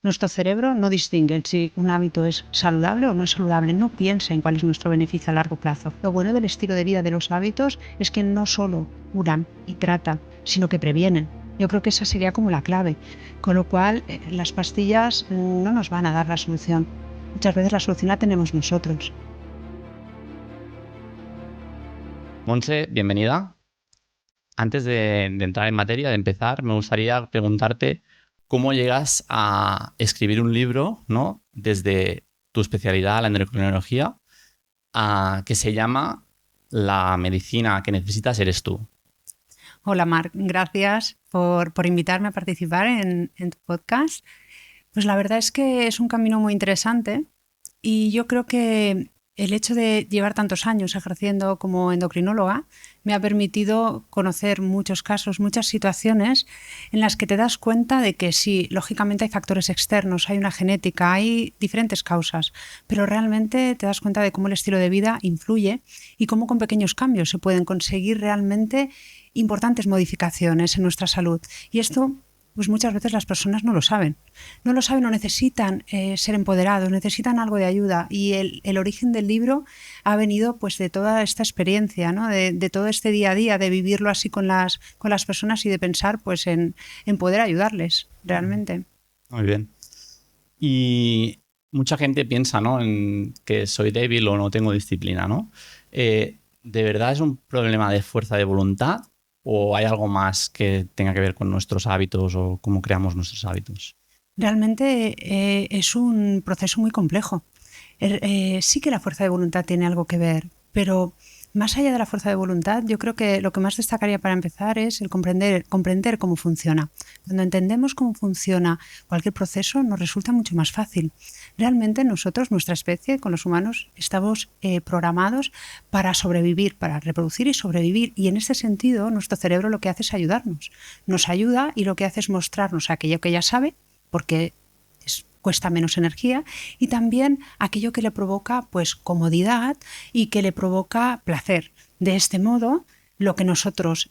Nuestro cerebro no distingue si un hábito es saludable o no es saludable, no piensa en cuál es nuestro beneficio a largo plazo. Lo bueno del estilo de vida de los hábitos es que no solo curan y tratan, sino que previenen. Yo creo que esa sería como la clave. Con lo cual, las pastillas no nos van a dar la solución. Muchas veces la solución la tenemos nosotros. Montse, bienvenida. Antes de entrar en materia, de empezar, me gustaría preguntarte cómo llegas a escribir un libro, ¿no? Desde tu especialidad, la endocrinología, que se llama La medicina que necesitas eres tú. Hola Marc, gracias por invitarme a participar en tu podcast. Pues la verdad es que es un camino muy interesante y yo creo que el hecho de llevar tantos años ejerciendo como endocrinóloga me ha permitido conocer muchos casos, muchas situaciones en las que te das cuenta de que sí, lógicamente hay factores externos, hay una genética, hay diferentes causas, pero realmente te das cuenta de cómo el estilo de vida influye y cómo con pequeños cambios se pueden conseguir realmente importantes modificaciones en nuestra salud. Y esto pues muchas veces las personas no lo saben. No lo saben o necesitan ser empoderados, necesitan algo de ayuda. Y el origen del libro ha venido pues de toda esta experiencia, ¿no? de todo este día a día, de vivirlo así con las personas y de pensar pues en poder ayudarles realmente. Muy bien. Y mucha gente piensa, ¿no?, en que soy débil o no tengo disciplina, ¿no? ¿De verdad es un problema de fuerza de voluntad o hay algo más que tenga que ver con nuestros hábitos o cómo creamos nuestros hábitos? Realmente es un proceso muy complejo. Sí que la fuerza de voluntad tiene algo que ver, pero más allá de la fuerza de voluntad, yo creo que lo que más destacaría para empezar es el comprender cómo funciona. Cuando entendemos cómo funciona cualquier proceso, nos resulta mucho más fácil. Realmente nosotros, nuestra especie, con los humanos, estamos programados para sobrevivir, para reproducir y sobrevivir. Y en este sentido, nuestro cerebro lo que hace es ayudarnos. Nos ayuda y lo que hace es mostrarnos aquello que ya sabe, porque cuesta menos energía, y también aquello que le provoca pues comodidad y que le provoca placer. De este modo, lo que nosotros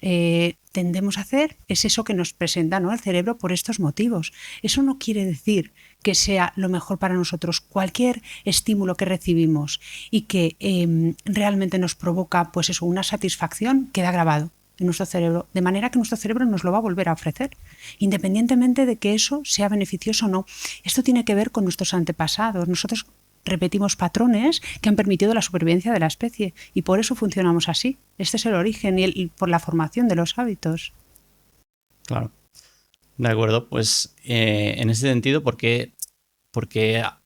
tendemos a hacer es eso que nos presenta, ¿no?, el cerebro por estos motivos. Eso no quiere decir que sea lo mejor para nosotros. Cualquier estímulo que recibimos y que realmente nos provoca pues eso, una satisfacción, queda grabado en nuestro cerebro, de manera que nuestro cerebro nos lo va a volver a ofrecer, independientemente de que eso sea beneficioso o no. Esto tiene que ver con nuestros antepasados. Nosotros repetimos patrones que han permitido la supervivencia de la especie y por eso funcionamos así. Este es el origen y por la formación de los hábitos. Claro. De acuerdo, pues en ese sentido, porque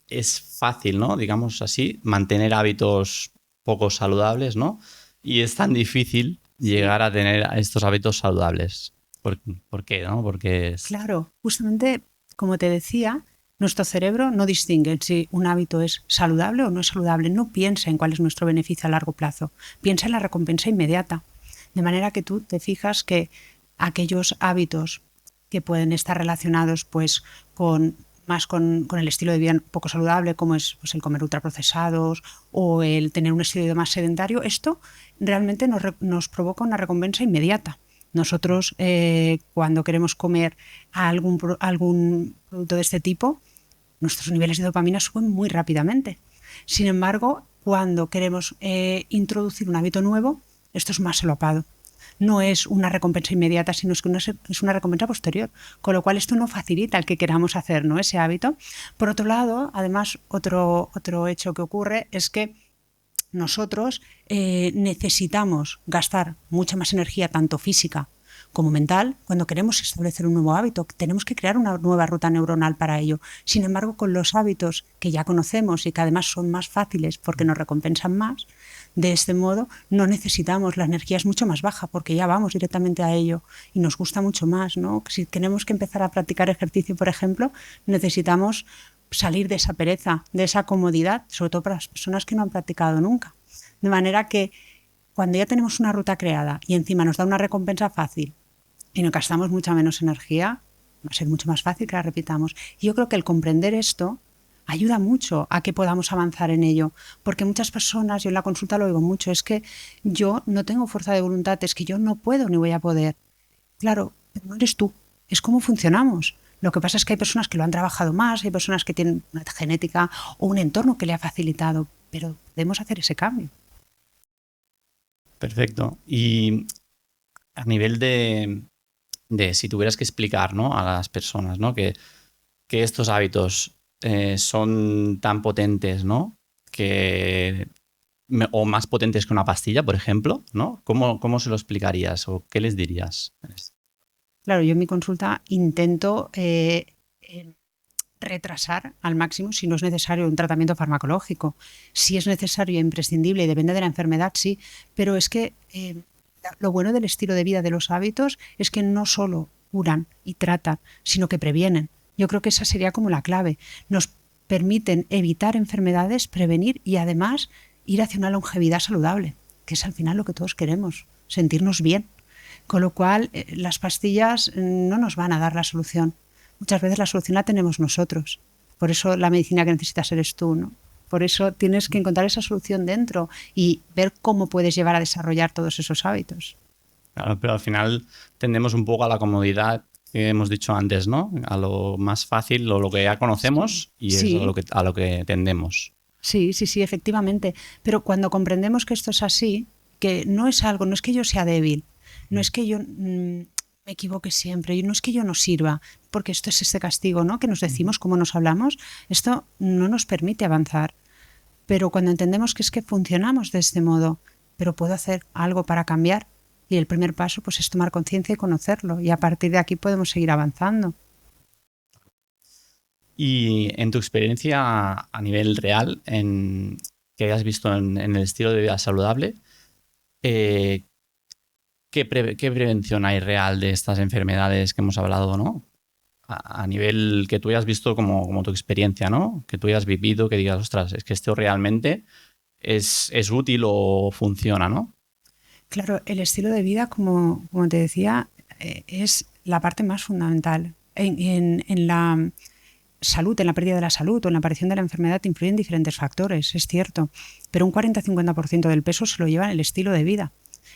es fácil, ¿no?, digamos así, mantener hábitos poco saludables, ¿no? Y es tan difícil llegar a tener estos hábitos saludables. ¿Por qué, no? Porque es... Claro, justamente como te decía, nuestro cerebro no distingue si un hábito es saludable o no es saludable, no piensa en cuál es nuestro beneficio a largo plazo, piensa en la recompensa inmediata. De manera que tú te fijas que aquellos hábitos que pueden estar relacionados pues con el estilo de vida poco saludable, como es pues, el comer ultraprocesados o el tener un estilo de vida más sedentario, esto realmente nos provoca una recompensa inmediata. Nosotros cuando queremos comer algún producto de este tipo, nuestros niveles de dopamina suben muy rápidamente. Sin embargo, cuando queremos introducir un hábito nuevo, esto es más solapado. No es una recompensa inmediata, sino que es una recompensa posterior, con lo cual esto no facilita el que queramos hacer, ¿no?, ese hábito. Por otro lado, además, otro hecho que ocurre es que nosotros necesitamos gastar mucha más energía, tanto física como mental, cuando queremos establecer un nuevo hábito. Tenemos que crear una nueva ruta neuronal para ello. Sin embargo, con los hábitos que ya conocemos y que además son más fáciles porque nos recompensan más, de este modo no necesitamos, la energía es mucho más baja porque ya vamos directamente a ello y nos gusta mucho más, ¿no? Si tenemos que empezar a practicar ejercicio, por ejemplo, necesitamos salir de esa pereza, de esa comodidad, sobre todo para las personas que no han practicado nunca. De manera que cuando ya tenemos una ruta creada y encima nos da una recompensa fácil y nos gastamos mucha menos energía, va a ser mucho más fácil que la repitamos. Y yo creo que el comprender esto ayuda mucho a que podamos avanzar en ello, porque muchas personas, yo en la consulta lo oigo mucho, es que yo no tengo fuerza de voluntad, es que yo no puedo ni voy a poder. Claro, pero no eres tú, es cómo funcionamos. Lo que pasa es que hay personas que lo han trabajado más, hay personas que tienen una genética o un entorno que le ha facilitado, pero podemos hacer ese cambio. Perfecto. Y a nivel de si tuvieras que explicar, ¿no?, a las personas, ¿no?, que estos hábitos son tan potentes, ¿no?, o más potentes que una pastilla, por ejemplo, ¿no? ¿Cómo se lo explicarías o qué les dirías? Claro, yo en mi consulta intento retrasar al máximo, si no es necesario, un tratamiento farmacológico. Si es necesario e imprescindible y depende de la enfermedad, sí, pero es que lo bueno del estilo de vida, de los hábitos, es que no solo curan y tratan, sino que previenen. Yo creo que esa sería como la clave. Nos permiten evitar enfermedades, prevenir y además ir hacia una longevidad saludable, que es al final lo que todos queremos, sentirnos bien. Con lo cual, las pastillas no nos van a dar la solución. Muchas veces la solución la tenemos nosotros. Por eso la medicina que necesitas eres tú, ¿no? Por eso tienes que encontrar esa solución dentro y ver cómo puedes llevar a desarrollar todos esos hábitos. Claro, pero al final tendemos un poco a la comodidad que hemos dicho antes, ¿no? A lo más fácil o lo que ya conocemos y sí. Es a lo que tendemos. Sí, efectivamente. Pero cuando comprendemos que esto es así, que no es algo, no es que yo sea débil, no es que yo me equivoque siempre, no es que yo no sirva, porque esto es este castigo, ¿no?, que nos decimos, como nos hablamos, esto no nos permite avanzar. Pero cuando entendemos que es que funcionamos de este modo, pero puedo hacer algo para cambiar, y el primer paso pues es tomar conciencia y conocerlo, y a partir de aquí podemos seguir avanzando. Y en tu experiencia a nivel real, que hayas visto en el estilo de vida saludable, ¿qué prevención hay real de estas enfermedades que hemos hablado, ¿no? A nivel que tú hayas visto como tu experiencia, ¿no? Que tú hayas vivido, que digas, ostras, es que esto realmente es útil o funciona, ¿no? Claro, el estilo de vida, como te decía, es la parte más fundamental. En la salud, en la pérdida de la salud o en la aparición de la enfermedad influyen diferentes factores, es cierto, pero un 40-50% del peso se lo lleva el estilo de vida.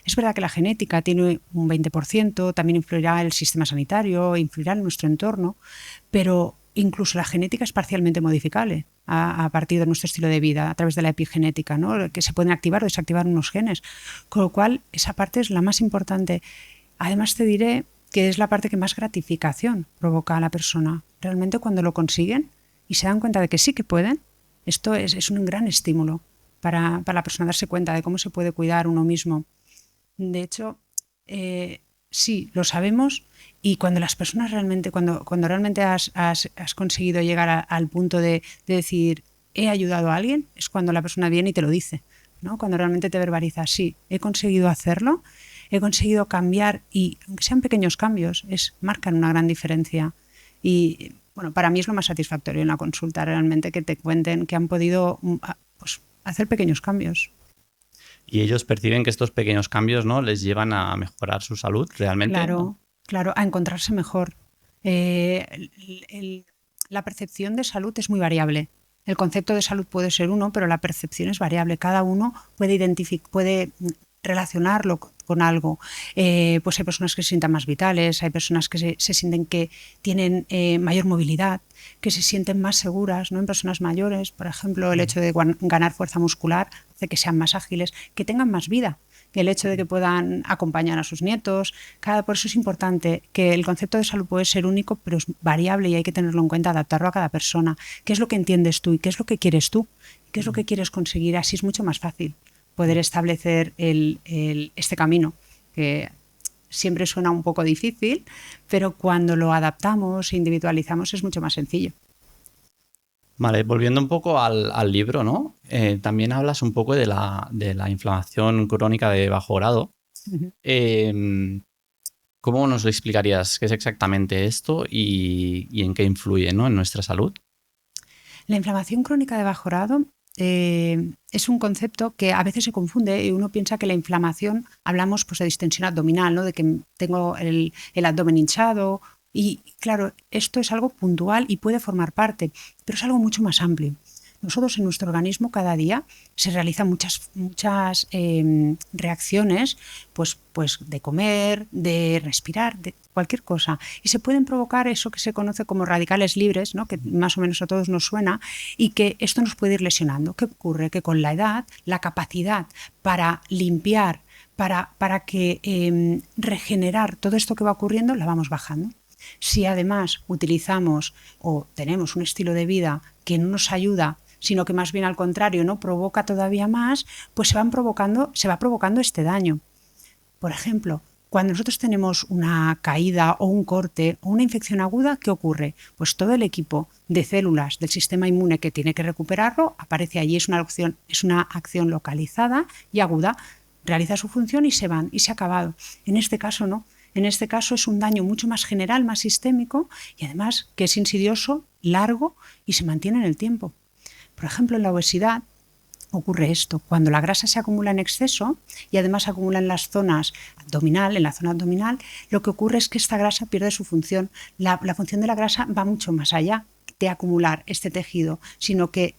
Es verdad que la genética tiene un 20%, también influirá el sistema sanitario, influirá en nuestro entorno, pero incluso la genética es parcialmente modificable a partir de nuestro estilo de vida, a través de la epigenética, ¿no?, que se pueden activar o desactivar unos genes, con lo cual esa parte es la más importante. Además te diré que es la parte que más gratificación provoca a la persona. Realmente cuando lo consiguen y se dan cuenta de que sí que pueden, esto es un gran estímulo para la persona darse cuenta de cómo se puede cuidar uno mismo. De hecho, sí, lo sabemos, y cuando las personas realmente, cuando realmente has conseguido llegar al punto de decir he ayudado a alguien, es cuando la persona viene y te lo dice, ¿no? Cuando realmente te verbaliza, sí, he conseguido hacerlo, he conseguido cambiar, y aunque sean pequeños cambios, marcan una gran diferencia. Y bueno, para mí es lo más satisfactorio en la consulta realmente, que te cuenten que han podido pues, hacer pequeños cambios. Y ellos perciben que estos pequeños cambios, ¿no?, les llevan a mejorar su salud realmente. Claro, a encontrarse mejor. La percepción de salud es muy variable. El concepto de salud puede ser uno, pero la percepción es variable. Cada uno puede relacionarlo con algo. Pues hay personas que se sientan más vitales, hay personas que se sienten que tienen mayor movilidad, que se sienten más seguras, ¿no?, en personas mayores. Por ejemplo, el hecho de ganar fuerza muscular hace que sean más ágiles, que tengan más vida, que el hecho de que puedan acompañar a sus nietos. Por eso es importante que el concepto de salud puede ser único, pero es variable, y hay que tenerlo en cuenta, adaptarlo a cada persona. ¿Qué es lo que entiendes tú y qué es lo que quieres tú? ¿Qué es lo que quieres conseguir? Así es mucho más fácil poder establecer este camino, que siempre suena un poco difícil, pero cuando lo adaptamos e individualizamos es mucho más sencillo. Vale, volviendo un poco al libro, ¿no? También hablas un poco de la inflamación crónica de bajo grado. Uh-huh. ¿Cómo nos lo explicarías? ¿Qué es exactamente esto y en qué influye, ¿no?, en nuestra salud? La inflamación crónica de bajo grado es un concepto que a veces se confunde, y uno piensa que la inflamación, hablamos pues de distensión abdominal, ¿no?, de que tengo el abdomen hinchado, y claro, esto es algo puntual y puede formar parte, pero es algo mucho más amplio. nosotros en nuestro organismo cada día se realizan muchas reacciones, pues de comer, de respirar, de cualquier cosa. Y se pueden provocar eso que se conoce como radicales libres, ¿no? Que más o menos a todos nos suena, y que esto nos puede ir lesionando. ¿Qué ocurre? Que con la edad, la capacidad para limpiar, para regenerar todo esto que va ocurriendo, la vamos bajando. Si además utilizamos o tenemos un estilo de vida que no nos ayuda, sino que más bien al contrario, ¿no? Provoca todavía más, pues se va provocando este daño. Por ejemplo, cuando nosotros tenemos una caída o un corte o una infección aguda, ¿qué ocurre? Pues todo el equipo de células del sistema inmune que tiene que recuperarlo aparece allí, es una acción localizada y aguda, realiza su función y se van, y se ha acabado. En este caso no. En este caso es un daño mucho más general, más sistémico y además que es insidioso, largo y se mantiene en el tiempo. Por ejemplo, en la obesidad ocurre esto. Cuando la grasa se acumula en exceso y además se acumula en las zonas abdominal, en la zona abdominal, lo que ocurre es que esta grasa pierde su función. La función de la grasa va mucho más allá de acumular este tejido, sino que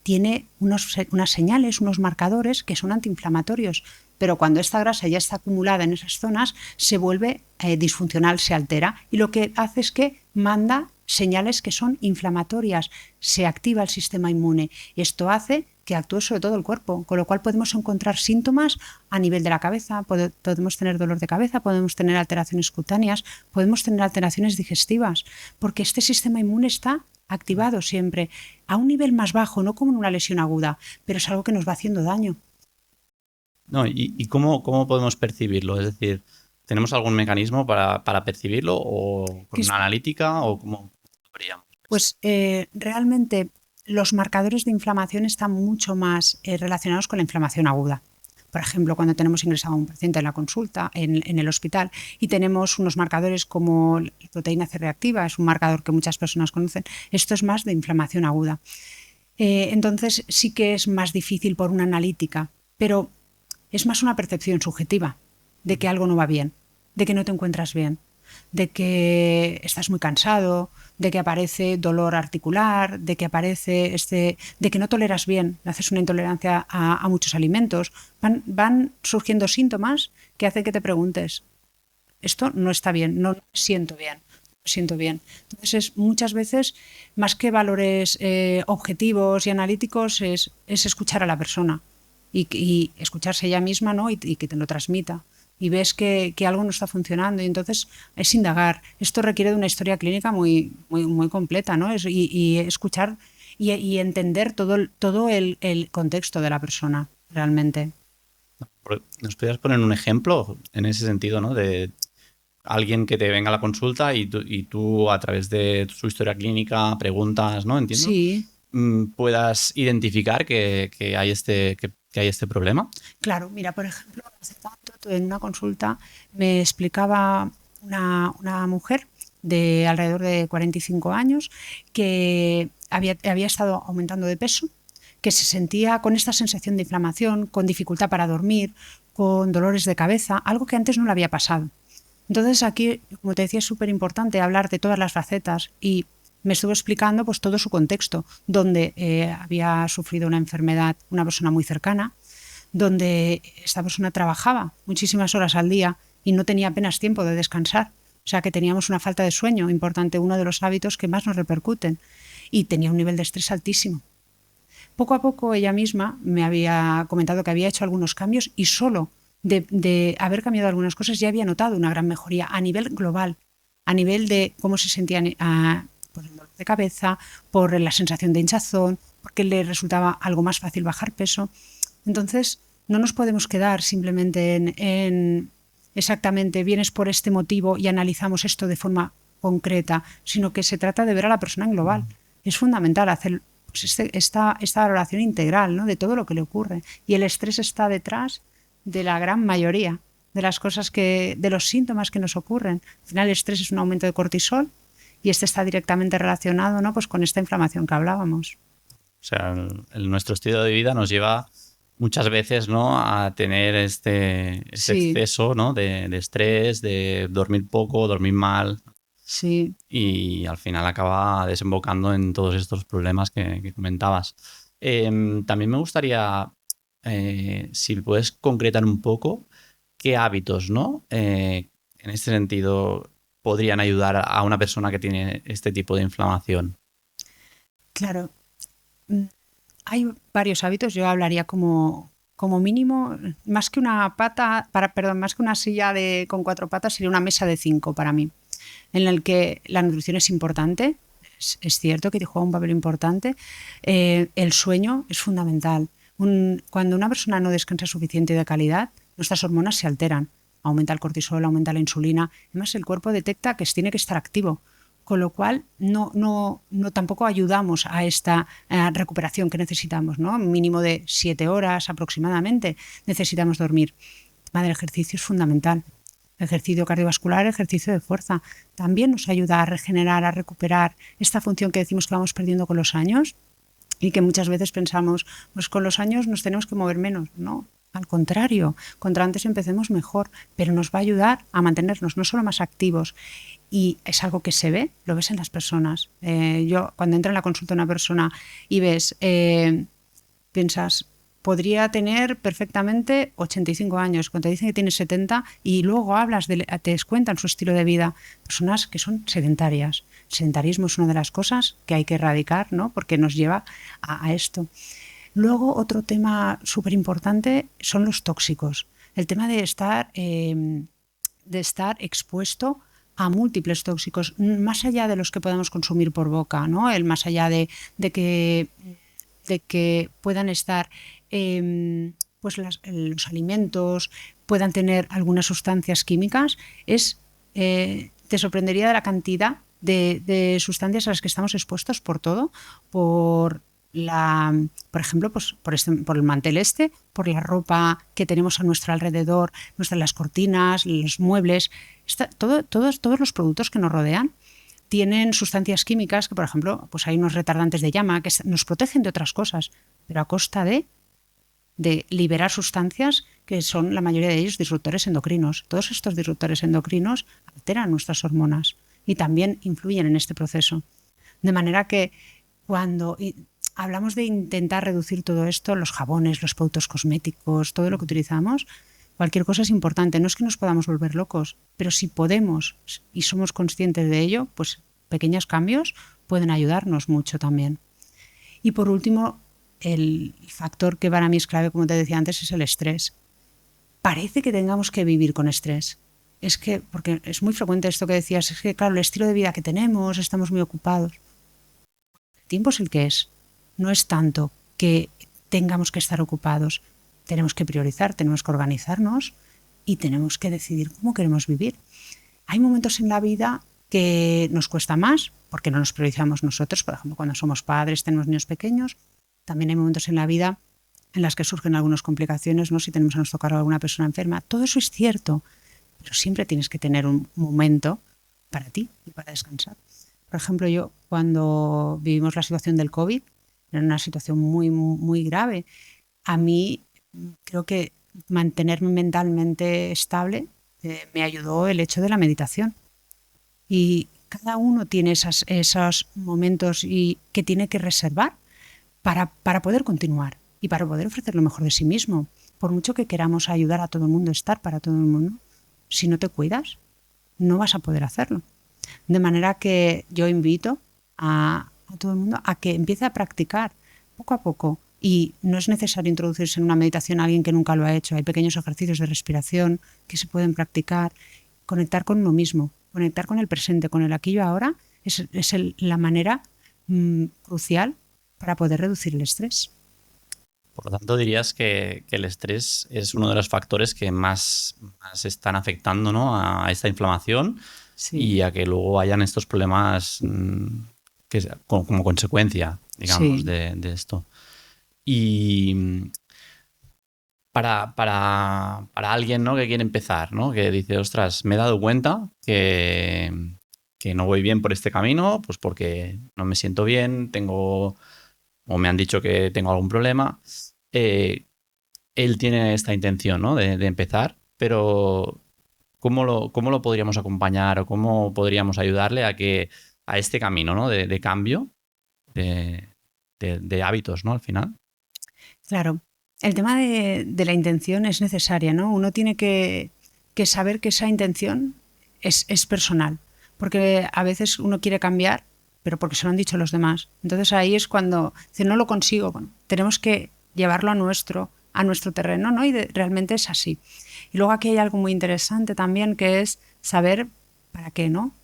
tiene unas señales, unos marcadores que son antiinflamatorios. Pero cuando esta grasa ya está acumulada en esas zonas, se vuelve disfuncional, se altera y lo que hace es que manda señales que son inflamatorias, se activa el sistema inmune y esto hace que actúe sobre todo el cuerpo, con lo cual podemos encontrar síntomas a nivel de la cabeza, podemos tener dolor de cabeza, podemos tener alteraciones cutáneas, podemos tener alteraciones digestivas, porque este sistema inmune está activado siempre a un nivel más bajo, no como en una lesión aguda, pero es algo que nos va haciendo daño. No, ¿y cómo podemos percibirlo? Es decir, ¿tenemos algún mecanismo para percibirlo o con una analítica o cómo lo veríamos? Pues realmente los marcadores de inflamación están mucho más relacionados con la inflamación aguda. Por ejemplo, cuando tenemos ingresado a un paciente en la consulta, en el hospital, y tenemos unos marcadores como la proteína C reactiva, es un marcador que muchas personas conocen, esto es más de inflamación aguda. Entonces sí que es más difícil por una analítica, pero es más una percepción subjetiva de que algo no va bien, de que no te encuentras bien, de que estás muy cansado, de que aparece dolor articular, de que aparece de que no toleras bien, haces una intolerancia a muchos alimentos. Van surgiendo síntomas que hacen que te preguntes, esto no está bien, no siento bien. Siento bien. Entonces, muchas veces, más que valores objetivos y analíticos, es escuchar a la persona y escucharse ella misma, ¿no? y que te lo transmita. Y ves que algo no está funcionando y entonces es indagar. Esto requiere de una historia clínica muy, muy, muy completa, ¿no? Y escuchar y entender todo el contexto de la persona, realmente. ¿Nos podrías poner un ejemplo en ese sentido, ¿no? De alguien que te venga a la consulta y tú a través de su historia clínica, preguntas, ¿no? Entiendo. Sí. Puedas identificar que hay este problema. Claro, mira, por ejemplo, hace tanto en una consulta me explicaba una mujer de alrededor de 45 años que había estado aumentando de peso, que se sentía con esta sensación de inflamación, con dificultad para dormir, con dolores de cabeza, algo que antes no le había pasado. Entonces aquí, como te decía, es súper importante hablar de todas las facetas y me estuvo explicando pues todo su contexto, donde había sufrido una enfermedad una persona muy cercana, donde esta persona trabajaba muchísimas horas al día y no tenía apenas tiempo de descansar. O sea que teníamos una falta de sueño importante, uno de los hábitos que más nos repercuten, y tenía un nivel de estrés altísimo. Poco a poco ella misma me había comentado que había hecho algunos cambios y solo de haber cambiado algunas cosas ya había notado una gran mejoría a nivel global, a nivel de cómo se sentía por el dolor de cabeza, por la sensación de hinchazón, porque le resultaba algo más fácil bajar peso. Entonces no nos podemos quedar simplemente en exactamente vienes por este motivo y analizamos esto de forma concreta, sino que se trata de ver a la persona en global. Es fundamental hacer pues esta valoración integral, ¿no? De todo lo que le ocurre. Y el estrés está detrás de la gran mayoría de las cosas de los síntomas que nos ocurren. Al final el estrés es un aumento de cortisol y este está directamente relacionado, ¿no? Pues con esta inflamación que hablábamos. O sea, nuestro estilo de vida nos lleva muchas veces, ¿no?, a tener este Sí. exceso, ¿no?, de estrés, de dormir poco, dormir mal. Sí. y al final acaba desembocando en todos estos problemas que comentabas. También me gustaría, si puedes concretar un poco, qué hábitos, ¿no? En este sentido, podrían ayudar a una persona que tiene este tipo de inflamación. Claro, mm, hay varios hábitos. Yo hablaría como mínimo, más que una pata, perdón, más que una silla con 4 patas, sería una mesa de 5 para mí, en el que la nutrición es importante. Es cierto que te juega un papel importante. El sueño es fundamental. Cuando una persona no descansa suficiente y de calidad, nuestras hormonas se alteran. Aumenta el cortisol, aumenta la insulina. Además, el cuerpo detecta que tiene que estar activo, con lo cual no tampoco ayudamos a esta recuperación que necesitamos, ¿no? Mínimo de 7 horas aproximadamente necesitamos dormir. El tema del ejercicio es fundamental. Ejercicio cardiovascular, ejercicio de fuerza. También nos ayuda a regenerar, a recuperar esta función que decimos que vamos perdiendo con los años y que muchas veces pensamos, pues con los años nos tenemos que mover menos. No, al contrario, contra antes empecemos mejor, pero nos va a ayudar a mantenernos no solo más activos, y es algo que se ve, lo ves en las personas. Yo cuando entra en la consulta una persona y ves, piensas, podría tener perfectamente 85 años, cuando te dicen que tiene 70 y luego te descuentan su estilo de vida. Personas que son sedentarias. El sedentarismo es una de las cosas que hay que erradicar, ¿no? Porque nos lleva a esto. Luego, otro tema súper importante son los tóxicos. El tema de estar expuesto a múltiples tóxicos, más allá de los que podamos consumir por boca, ¿no? Más allá de que puedan estar pues los alimentos, puedan tener algunas sustancias químicas, te sorprendería de la cantidad de sustancias a las que estamos expuestos por todo, por ejemplo, pues por el mantel por la ropa que tenemos a nuestro alrededor, las cortinas, los muebles, todos los productos que nos rodean tienen sustancias químicas que, por ejemplo, pues hay unos retardantes de llama que nos protegen de otras cosas, pero a costa de liberar sustancias que son, la mayoría de ellos, disruptores endocrinos. Todos estos disruptores endocrinos alteran nuestras hormonas y también influyen en este proceso. De manera que cuando hablamos de intentar reducir todo esto, los jabones, los productos cosméticos, todo lo que utilizamos, cualquier cosa es importante. No es que nos podamos volver locos, pero si podemos y somos conscientes de ello, pues pequeños cambios pueden ayudarnos mucho también. Y por último, el factor que para mí es clave, como te decía antes, es el estrés. Parece que tengamos que vivir con estrés. Es que, porque es muy frecuente esto que decías, es que claro, el estilo de vida que tenemos, estamos muy ocupados. El tiempo es el que es. No es tanto que tengamos que estar ocupados. Tenemos que priorizar, tenemos que organizarnos y tenemos que decidir cómo queremos vivir. Hay momentos en la vida que nos cuesta más porque no nos priorizamos nosotros, por ejemplo, cuando somos padres, tenemos niños pequeños. También hay momentos en la vida en las que surgen algunas complicaciones, ¿no? Si tenemos a nuestro cargo alguna persona enferma. Todo eso es cierto, pero siempre tienes que tener un momento para ti y para descansar. Por ejemplo, yo cuando vivimos la situación del COVID, era una situación muy, muy grave. A mí creo que mantenerme mentalmente estable me ayudó el hecho de la meditación. Y cada uno tiene esos momentos que tiene que reservar para poder continuar y para poder ofrecer lo mejor de sí mismo. Por mucho que queramos ayudar a todo el mundo, estar para todo el mundo, si no te cuidas, no vas a poder hacerlo. De manera que yo invito a todo el mundo a que empiece a practicar poco a poco. Y no es necesario introducirse en una meditación a alguien que nunca lo ha hecho. Hay pequeños ejercicios de respiración que se pueden practicar. Conectar con uno mismo, conectar con el presente, con el aquí y ahora, es la manera crucial para poder reducir el estrés. Por lo tanto, dirías que el estrés es uno de los factores que más están afectando, ¿no? A esta inflamación, sí, y a que luego hayan estos problemas como consecuencia, digamos, sí, de esto. Y para alguien, ¿no? Que quiere empezar, ¿no? Que dice, ostras, me he dado cuenta que no voy bien por este camino, pues porque no me siento bien, o me han dicho que tengo algún problema. Él tiene esta intención, ¿no? de empezar, pero cómo lo podríamos acompañar o cómo podríamos ayudarle a este camino, ¿no? de cambio de hábitos, ¿no? Al final. Claro, el tema de la intención es necesaria, ¿no? Uno tiene que saber que esa intención es personal, porque a veces uno quiere cambiar, pero porque se lo han dicho los demás. Entonces ahí es cuando dice, no lo consigo, bueno, tenemos que llevarlo a nuestro terreno, ¿no? Y realmente es así. Y luego aquí hay algo muy interesante también, que es saber para qué, ¿no?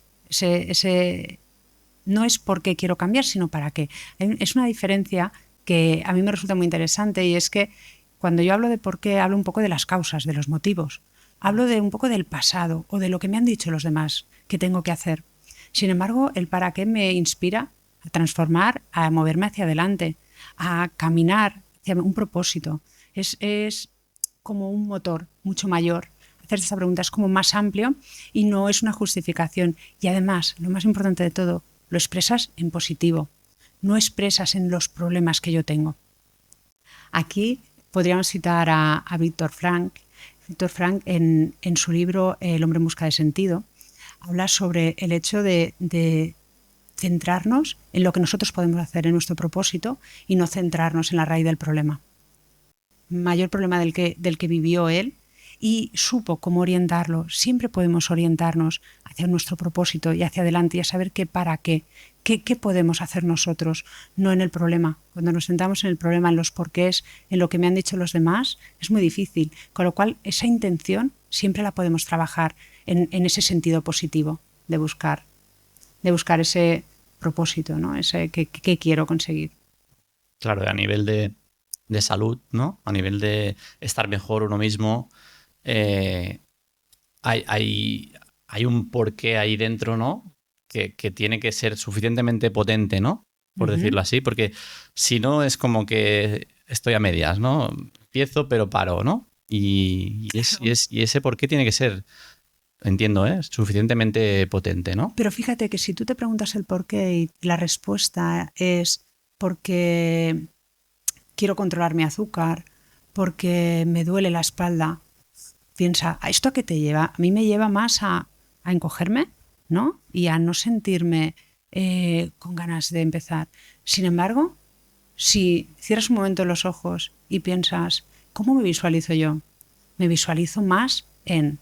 No es por qué quiero cambiar, sino para qué. Es una diferencia que a mí me resulta muy interesante, y es que cuando yo hablo de por qué, hablo un poco de las causas, de los motivos. Hablo de un poco del pasado o de lo que me han dicho los demás que tengo que hacer. Sin embargo, el para qué me inspira a transformar, a moverme hacia adelante, a caminar hacia un propósito. Es como un motor mucho mayor. Hacer esta pregunta es como más amplio y no es una justificación. Y además, lo más importante de todo, lo expresas en positivo, no expresas en los problemas que yo tengo. Aquí podríamos citar a Víctor Frank. Víctor Frank, en su libro El hombre en busca de sentido, habla sobre el hecho de centrarnos en lo que nosotros podemos hacer, en nuestro propósito, y no centrarnos en la raíz del problema. Mayor problema del que vivió él, y supo cómo orientarlo. Siempre podemos orientarnos hacia nuestro propósito y hacia adelante, y a saber qué podemos hacer nosotros, no en el problema. Cuando nos sentamos en el problema, en los porqués, en lo que me han dicho los demás, es muy difícil. Con lo cual, esa intención siempre la podemos trabajar en ese sentido positivo de buscar ese propósito, ¿no? Ese qué quiero conseguir. Claro, a nivel de salud, ¿no? A nivel de estar mejor uno mismo, hay un porqué ahí dentro, ¿no? Que tiene que ser suficientemente potente, ¿no? Por decirlo así, porque si no es como que estoy a medias, ¿no? Empiezo pero paro, ¿no? Y ese porqué tiene que ser, entiendo, suficientemente potente, ¿no? Pero fíjate que si tú te preguntas el porqué y la respuesta es porque quiero controlar mi azúcar, porque me duele la espalda, piensa, ¿a esto a qué te lleva? A mí me lleva más a encogerme, ¿no? Y a no sentirme con ganas de empezar. Sin embargo, si cierras un momento los ojos y piensas, ¿cómo me visualizo yo? Me visualizo más en,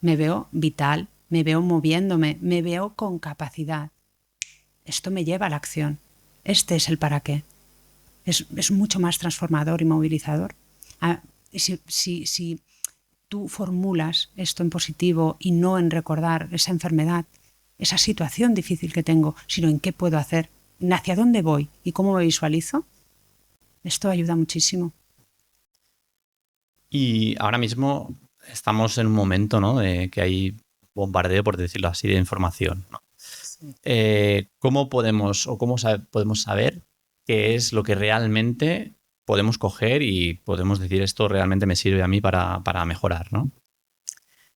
me veo vital, me veo moviéndome, me veo con capacidad. Esto me lleva a la acción. Este es el para qué. Es mucho más transformador y movilizador. Si tú formulas esto en positivo y no en recordar esa enfermedad, esa situación difícil que tengo, sino en qué puedo hacer, hacia dónde voy y cómo me visualizo, esto ayuda muchísimo. Y ahora mismo estamos en un momento, ¿no? De que hay bombardeo, por decirlo así, de información, ¿no? Sí. ¿Cómo podemos saber qué es lo que realmente podemos coger y podemos decir esto realmente me sirve a mí para mejorar, ¿no?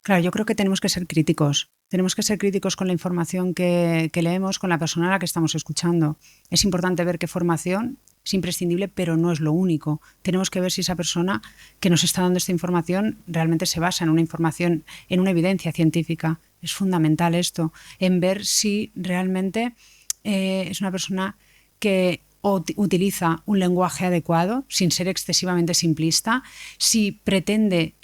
Claro, yo creo que tenemos que ser críticos. Tenemos que ser críticos con la información que leemos, con la persona a la que estamos escuchando. Es importante ver qué formación es imprescindible, pero no es lo único. Tenemos que ver si esa persona que nos está dando esta información realmente se basa en una información, en una evidencia científica. Es fundamental esto, en ver si realmente es una persona que utiliza un lenguaje adecuado, sin ser excesivamente simplista, si pretende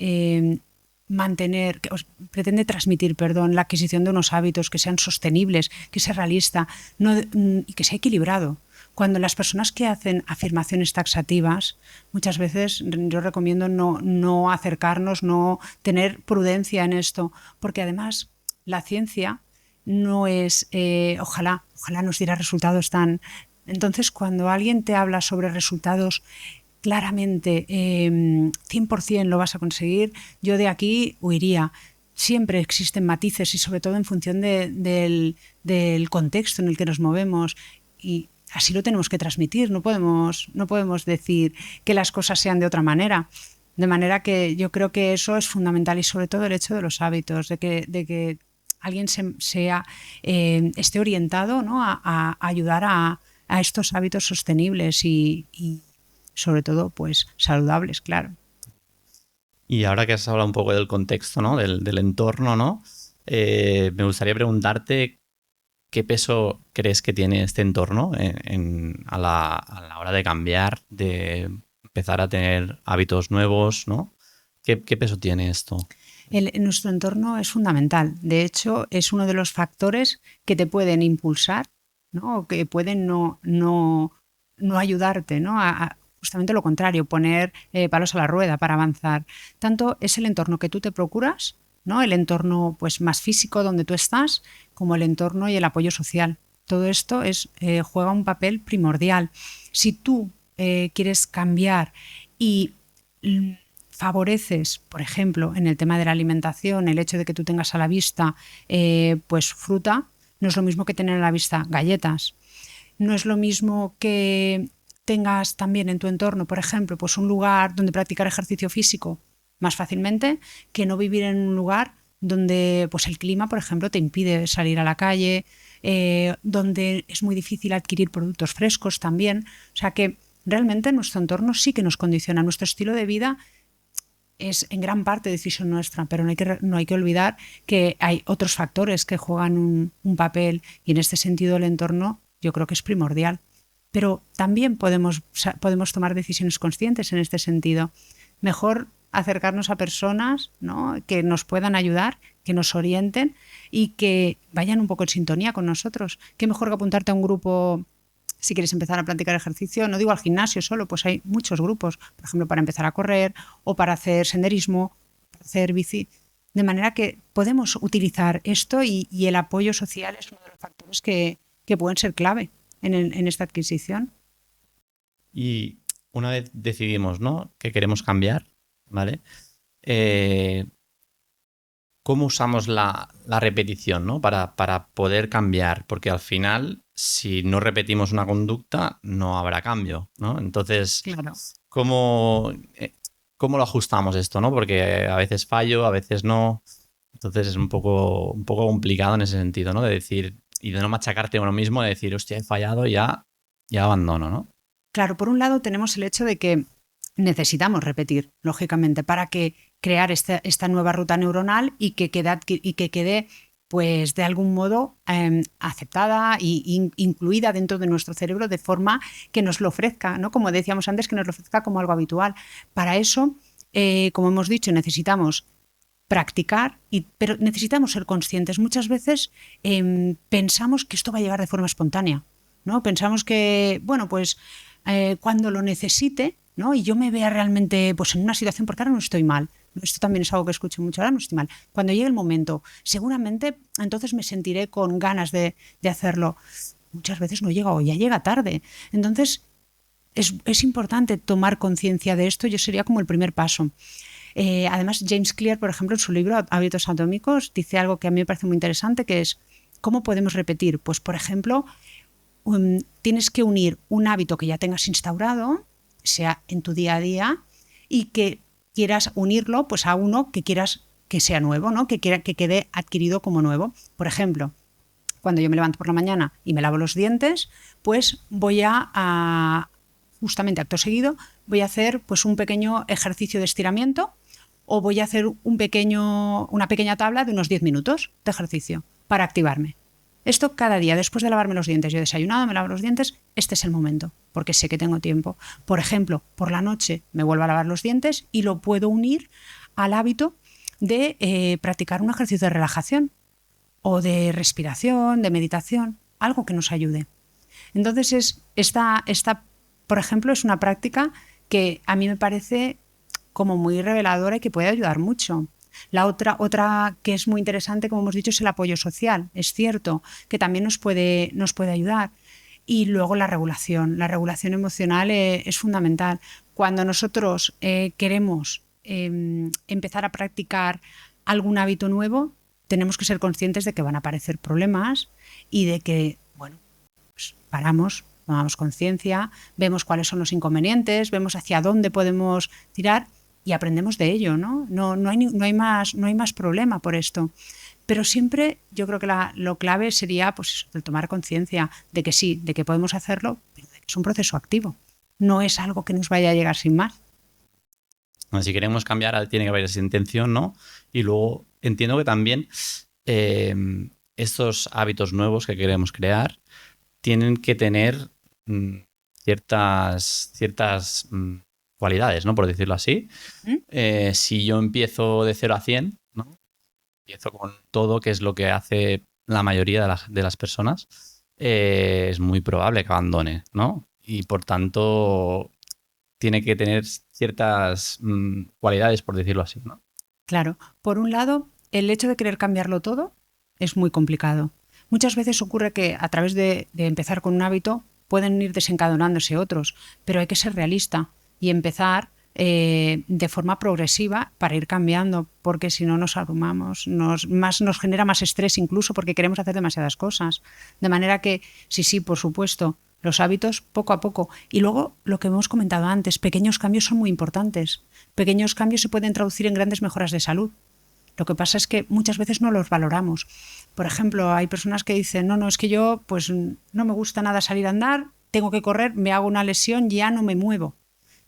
transmitir, la adquisición de unos hábitos que sean sostenibles, que sea realista y que sea equilibrado. Cuando las personas que hacen afirmaciones taxativas, muchas veces yo recomiendo no acercarnos, no tener prudencia en esto, porque además la ciencia no es, ojalá nos diera resultados tan... Entonces, cuando alguien te habla sobre resultados claramente 100% lo vas a conseguir, yo de aquí huiría. Siempre existen matices y sobre todo en función del contexto en el que nos movemos, y así lo tenemos que transmitir. No podemos decir que las cosas sean de otra manera. De manera que yo creo que eso es fundamental, y sobre todo el hecho de los hábitos, de que alguien esté orientado, ¿no? a ayudar a estos hábitos sostenibles y sobre todo pues saludables, claro. Y ahora que has hablado un poco del contexto, ¿no? Del entorno, ¿no? Me gustaría preguntarte qué peso crees que tiene este entorno a la hora de cambiar, de empezar a tener hábitos nuevos, ¿no? ¿Qué peso tiene esto? Nuestro entorno es fundamental. De hecho, es uno de los factores que te pueden impulsar, ¿no? O que pueden no ayudarte, ¿no? Justamente lo contrario, poner palos a la rueda para avanzar. Tanto es el entorno que tú te procuras, ¿no? El entorno pues, más físico donde tú estás, como el entorno y el apoyo social. Todo esto juega un papel primordial. Si tú quieres cambiar y favoreces, por ejemplo, en el tema de la alimentación, el hecho de que tú tengas a la vista pues fruta, no es lo mismo que tener a la vista galletas. No es lo mismo que tengas también en tu entorno, por ejemplo, pues un lugar donde practicar ejercicio físico más fácilmente, que no vivir en un lugar donde pues el clima, por ejemplo, te impide salir a la calle, donde es muy difícil adquirir productos frescos también. O sea que realmente nuestro entorno sí que nos condiciona. Nuestro estilo de vida es en gran parte decisión nuestra, pero no hay que olvidar que hay otros factores que juegan un papel, y en este sentido el entorno yo creo que es primordial. Pero también podemos tomar decisiones conscientes en este sentido. Mejor acercarnos a personas, ¿no?, que nos puedan ayudar, que nos orienten y que vayan un poco en sintonía con nosotros. Qué mejor que apuntarte a un grupo. Si quieres empezar a practicar ejercicio, no digo al gimnasio solo, pues hay muchos grupos, por ejemplo, para empezar a correr o para hacer senderismo, para hacer bici. De manera que podemos utilizar esto y el apoyo social es uno de los factores que pueden ser clave en esta adquisición. Y una vez decidimos, ¿no?, que queremos cambiar, ¿vale? ¿Cómo usamos la repetición, ¿no?, para poder cambiar? Porque al final, si no repetimos una conducta, no habrá cambio, ¿no? Entonces, Claro. ¿cómo lo ajustamos esto, ¿no? Porque a veces fallo, a veces no. Entonces es un poco complicado en ese sentido, ¿no? De decir, y de no machacarte a uno mismo, de decir, hostia, he fallado, ya abandono, ¿no? Claro, por un lado tenemos el hecho de que necesitamos repetir, lógicamente, para que crear esta nueva ruta neuronal y que quede pues de algún modo aceptada e incluida dentro de nuestro cerebro de forma que nos lo ofrezca, ¿no? Como decíamos antes, que nos lo ofrezca como algo habitual. Para eso, como hemos dicho, necesitamos practicar, pero necesitamos ser conscientes. Muchas veces pensamos que esto va a llegar de forma espontánea, ¿no? Pensamos que, bueno, pues cuando lo necesite, ¿no?, y yo me vea realmente pues en una situación, porque ahora no estoy mal, esto también es algo que escucho mucho, ahora no estoy mal, cuando llegue el momento, seguramente entonces me sentiré con ganas de hacerlo. Muchas veces no llega o ya llega tarde. Entonces es importante tomar conciencia de esto. Yo sería como el primer paso. Además, James Clear, por ejemplo, en su libro Hábitos Atómicos, dice algo que a mí me parece muy interesante, que es ¿cómo podemos repetir? Pues, por ejemplo, tienes que unir un hábito que ya tengas instaurado, sea en tu día a día, y que quieras unirlo pues a uno que quieras que sea nuevo, ¿no?, que quede adquirido como nuevo. Por ejemplo, cuando yo me levanto por la mañana y me lavo los dientes, pues voy justamente acto seguido, voy a hacer pues un pequeño ejercicio de estiramiento, o voy a hacer una pequeña tabla de unos 10 minutos de ejercicio para activarme. Esto cada día, después de lavarme los dientes. Yo he desayunado, me lavo los dientes, este es el momento, porque sé que tengo tiempo. Por ejemplo, por la noche me vuelvo a lavar los dientes y lo puedo unir al hábito de practicar un ejercicio de relajación o de respiración, de meditación, algo que nos ayude. Entonces, esta, por ejemplo, es una práctica que a mí me parece como muy reveladora y que puede ayudar mucho. La otra que es muy interesante, como hemos dicho, es el apoyo social. Es cierto que también nos puede ayudar. Y luego la regulación. La regulación emocional es fundamental. Cuando nosotros queremos empezar a practicar algún hábito nuevo, tenemos que ser conscientes de que van a aparecer problemas y de que, bueno, pues paramos, tomamos conciencia, vemos cuáles son los inconvenientes, vemos hacia dónde podemos tirar y aprendemos de ello, ¿no? No hay más problema por esto. Pero siempre yo creo que lo clave sería pues, el tomar conciencia de que sí, de que podemos hacerlo, pero de que es un proceso activo. No es algo que nos vaya a llegar sin más. Si queremos cambiar, tiene que haber esa intención, ¿no? Y luego entiendo que también estos hábitos nuevos que queremos crear tienen que tener ciertas cualidades, ¿no? Por decirlo así. Si yo empiezo de 0 a 100, ¿no? Empiezo con todo, que es lo que hace la mayoría de las personas, es muy probable que abandone, ¿no? Y por tanto, tiene que tener ciertas cualidades, por decirlo así, ¿no? Claro, por un lado, el hecho de querer cambiarlo todo es muy complicado. Muchas veces ocurre que a través de empezar con un hábito pueden ir desencadenándose otros, pero hay que ser realista y empezar de forma progresiva para ir cambiando, porque si no nos abrumamos, nos genera más estrés incluso porque queremos hacer demasiadas cosas. De manera que, sí, por supuesto, los hábitos poco a poco. Y luego, lo que hemos comentado antes, pequeños cambios son muy importantes. Pequeños cambios se pueden traducir en grandes mejoras de salud. Lo que pasa es que muchas veces no los valoramos. Por ejemplo, hay personas que dicen, no, es que yo pues no me gusta nada salir a andar, tengo que correr, me hago una lesión, ya no me muevo.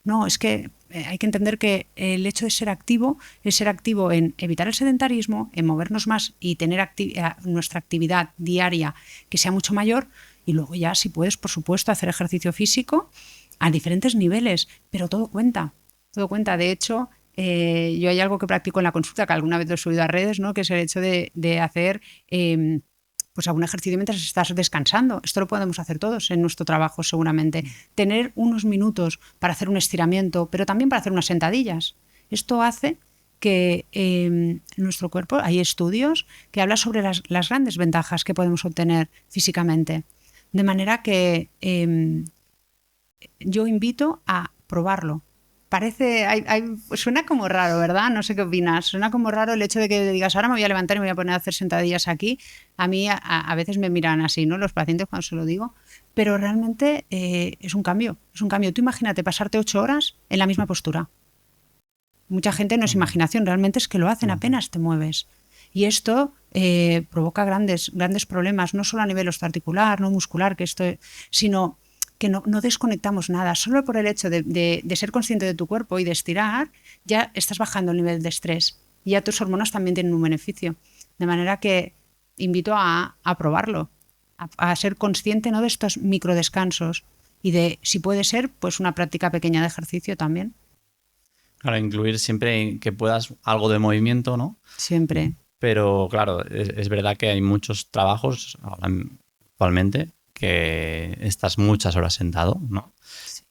No, es que hay que entender que el hecho de ser activo es ser activo en evitar el sedentarismo, en movernos más y tener nuestra actividad diaria que sea mucho mayor, y luego ya, si puedes, por supuesto, hacer ejercicio físico a diferentes niveles, pero todo cuenta, todo cuenta. De hecho, yo hay algo que practico en la consulta, que alguna vez lo he subido a redes, ¿no? Que es el hecho de hacer pues algún ejercicio mientras estás descansando. Esto lo podemos hacer todos en nuestro trabajo seguramente. Tener unos minutos para hacer un estiramiento, pero también para hacer unas sentadillas. Esto hace que nuestro cuerpo, hay estudios que hablan sobre las grandes ventajas que podemos obtener físicamente. De manera que yo invito a probarlo. Suena como raro, ¿verdad? No sé qué opinas. Suena como raro el hecho de que digas, ahora me voy a levantar y me voy a poner a hacer sentadillas aquí. A mí a veces me miran así, ¿no? Los pacientes cuando se lo digo. Pero realmente es un cambio. Es un cambio. Tú imagínate pasarte 8 horas en la misma postura. Mucha gente no es imaginación, realmente es que lo hacen apenas te mueves. Y esto provoca grandes problemas, no solo a nivel osteoarticular, no muscular, sino que no desconectamos nada. Solo por el hecho de ser consciente de tu cuerpo y de estirar, ya estás bajando el nivel de estrés. Y ya tus hormonas también tienen un beneficio. De manera que invito a probarlo, a ser consciente, ¿no?, de estos microdescansos y de, si puede ser, pues una práctica pequeña de ejercicio también. Claro, incluir siempre que puedas algo de movimiento, ¿no? Siempre. Pero claro, es verdad que hay muchos trabajos actualmente que estás muchas horas sentado, ¿no? Sí.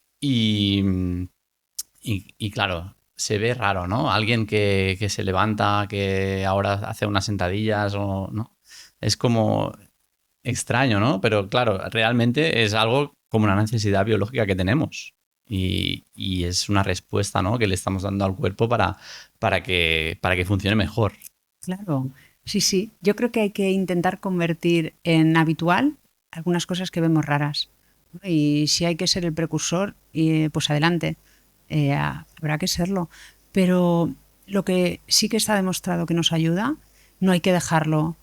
Y claro, se ve raro, ¿no? Alguien que se levanta, que ahora hace unas sentadillas, o ¿no? Es como extraño, ¿no? Pero claro, realmente es algo como una necesidad biológica que tenemos. Y es una respuesta, ¿no?, que le estamos dando al cuerpo para que funcione mejor. Claro, sí. Yo creo que hay que intentar convertir en habitual algunas cosas que vemos raras. Y si hay que ser el precursor, pues adelante, habrá que serlo. Pero lo que sí que está demostrado que nos ayuda, no hay que dejarlo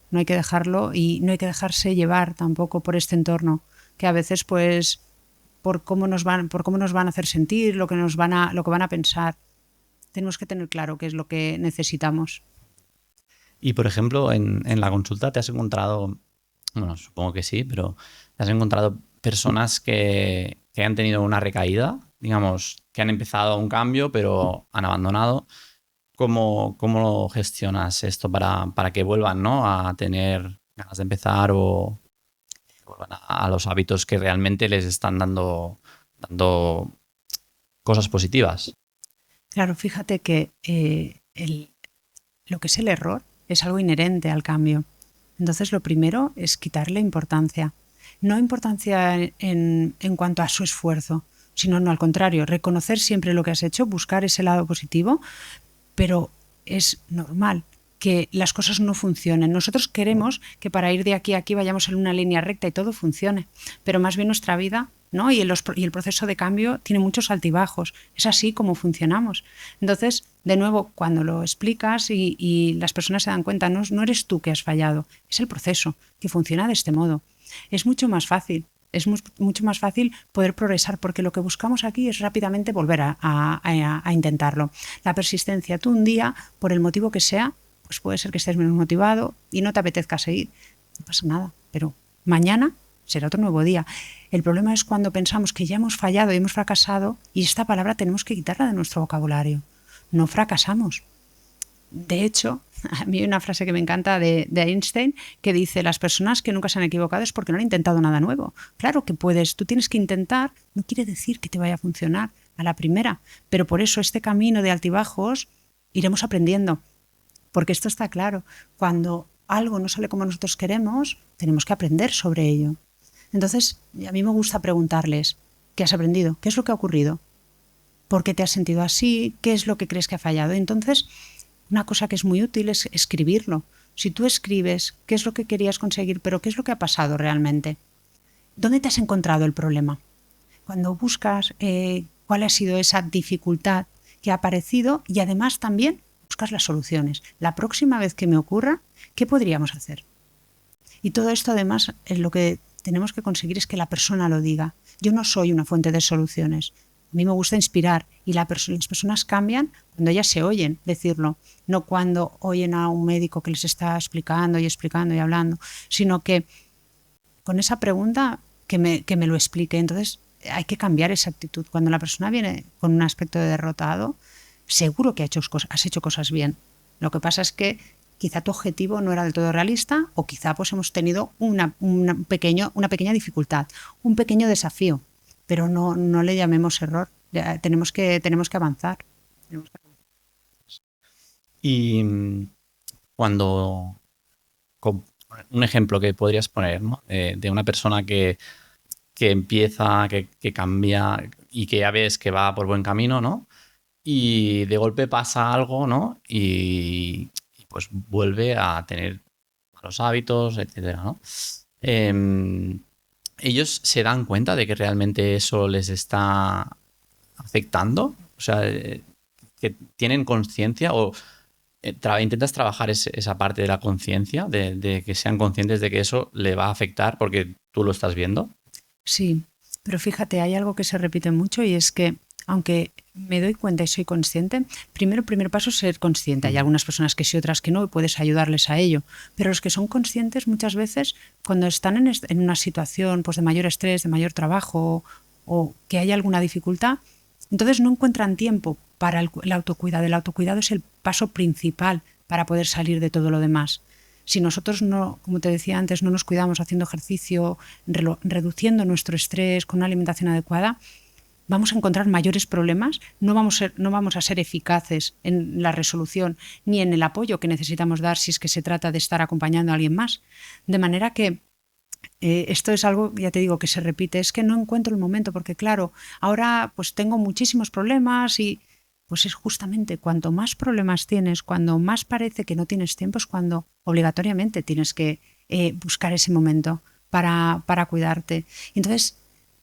y no hay que dejarse llevar tampoco por este entorno, que a veces pues por cómo nos van a hacer sentir, lo que van a pensar. Tenemos que tener claro qué es lo que necesitamos. Y, por ejemplo, en la consulta te has encontrado, bueno, supongo que sí, pero te has encontrado personas que han tenido una recaída, digamos, que han empezado un cambio pero han abandonado. ¿Cómo lo gestionas esto para que vuelvan, ¿no?, a tener ganas de empezar o vuelvan a los hábitos que realmente les están dando cosas positivas? Claro, fíjate que lo que es el error es algo inherente al cambio. Entonces, lo primero es quitarle importancia. No importancia en cuanto a su esfuerzo, sino no, al contrario, reconocer siempre lo que has hecho, buscar ese lado positivo, pero es normal que las cosas no funcionen. Nosotros queremos que para ir de aquí a aquí vayamos en una línea recta y todo funcione, pero más bien nuestra vida, ¿no?, y el proceso de cambio tiene muchos altibajos. Es así como funcionamos. Entonces, de nuevo, cuando lo explicas y las personas se dan cuenta, no eres tú que has fallado, es el proceso que funciona de este modo. Es mucho más fácil Es mucho más fácil poder progresar, porque lo que buscamos aquí es rápidamente volver a intentarlo. La persistencia, tú un día, por el motivo que sea, pues puede ser que estés menos motivado y no te apetezca seguir, no pasa nada, pero mañana será otro nuevo día. El problema es cuando pensamos que ya hemos fallado y hemos fracasado, y esta palabra tenemos que quitarla de nuestro vocabulario. No fracasamos. De hecho, a mí hay una frase que me encanta de Einstein que dice: las personas que nunca se han equivocado es porque no han intentado nada nuevo. Claro que puedes, tú tienes que intentar, no quiere decir que te vaya a funcionar a la primera, pero por eso este camino de altibajos iremos aprendiendo, porque esto está claro, cuando algo no sale como nosotros queremos, tenemos que aprender sobre ello. Entonces, a mí me gusta preguntarles: ¿qué has aprendido? ¿Qué es lo que ha ocurrido? ¿Por qué te has sentido así? ¿Qué es lo que crees que ha fallado? Entonces, una cosa que es muy útil es escribirlo. Si tú escribes qué es lo que querías conseguir, pero qué es lo que ha pasado realmente, ¿dónde te has encontrado el problema? Cuando buscas cuál ha sido esa dificultad que ha aparecido, y además también buscas las soluciones. La próxima vez que me ocurra, ¿qué podríamos hacer? Y todo esto además lo que tenemos que conseguir es que la persona lo diga. Yo no soy una fuente de soluciones. A mí me gusta inspirar, y las personas cambian cuando ellas se oyen decirlo, no cuando oyen a un médico que les está explicando y hablando, sino que con esa pregunta que me lo explique. Entonces hay que cambiar esa actitud. Cuando la persona viene con un aspecto de derrotado, seguro que has hecho cosas bien. Lo que pasa es que quizá tu objetivo no era del todo realista, o quizá pues hemos tenido una pequeña dificultad, un pequeño desafío. Pero no le llamemos error. Ya tenemos que avanzar. Y cuando, un ejemplo que podrías poner, ¿no? De una persona que empieza, que cambia y que ya ves que va por buen camino, ¿no? Y de golpe pasa algo, ¿no? Y pues vuelve a tener malos hábitos, etcétera, ¿no? ¿Ellos se dan cuenta de que realmente eso les está afectando? O sea, que tienen conciencia, o intentas trabajar esa parte de la conciencia, de que sean conscientes de que eso le va a afectar porque tú lo estás viendo. Sí, pero fíjate, hay algo que se repite mucho, y es que aunque me doy cuenta y soy consciente, el primer paso es ser consciente. Hay algunas personas que sí, otras que no, y puedes ayudarles a ello. Pero los que son conscientes, muchas veces, cuando están en una situación pues de mayor estrés, de mayor trabajo, o que hay alguna dificultad, entonces no encuentran tiempo para el autocuidado. El autocuidado es el paso principal para poder salir de todo lo demás. Si nosotros no, como te decía antes, no nos cuidamos haciendo ejercicio, reduciendo nuestro estrés con una alimentación adecuada, vamos a encontrar mayores problemas, no vamos a ser eficaces en la resolución ni en el apoyo que necesitamos dar si es que se trata de estar acompañando a alguien más. De manera que esto es algo, ya te digo, que se repite, es que no encuentro el momento, porque claro, ahora pues tengo muchísimos problemas, y pues es justamente cuanto más problemas tienes, cuando más parece que no tienes tiempo, es cuando obligatoriamente tienes que buscar ese momento para cuidarte. Entonces,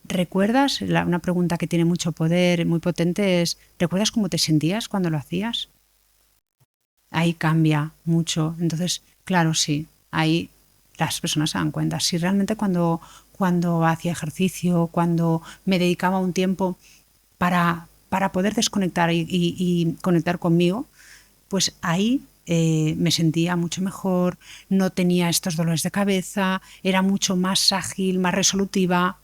¿recuerdas? Una pregunta que tiene mucho poder, muy potente, es: ¿recuerdas cómo te sentías cuando lo hacías? Ahí cambia mucho. Entonces, claro, sí, ahí las personas se dan cuenta. Si realmente cuando hacía ejercicio, cuando me dedicaba un tiempo para poder desconectar y conectar conmigo, pues ahí me sentía mucho mejor, no tenía estos dolores de cabeza, era mucho más ágil, más resolutiva.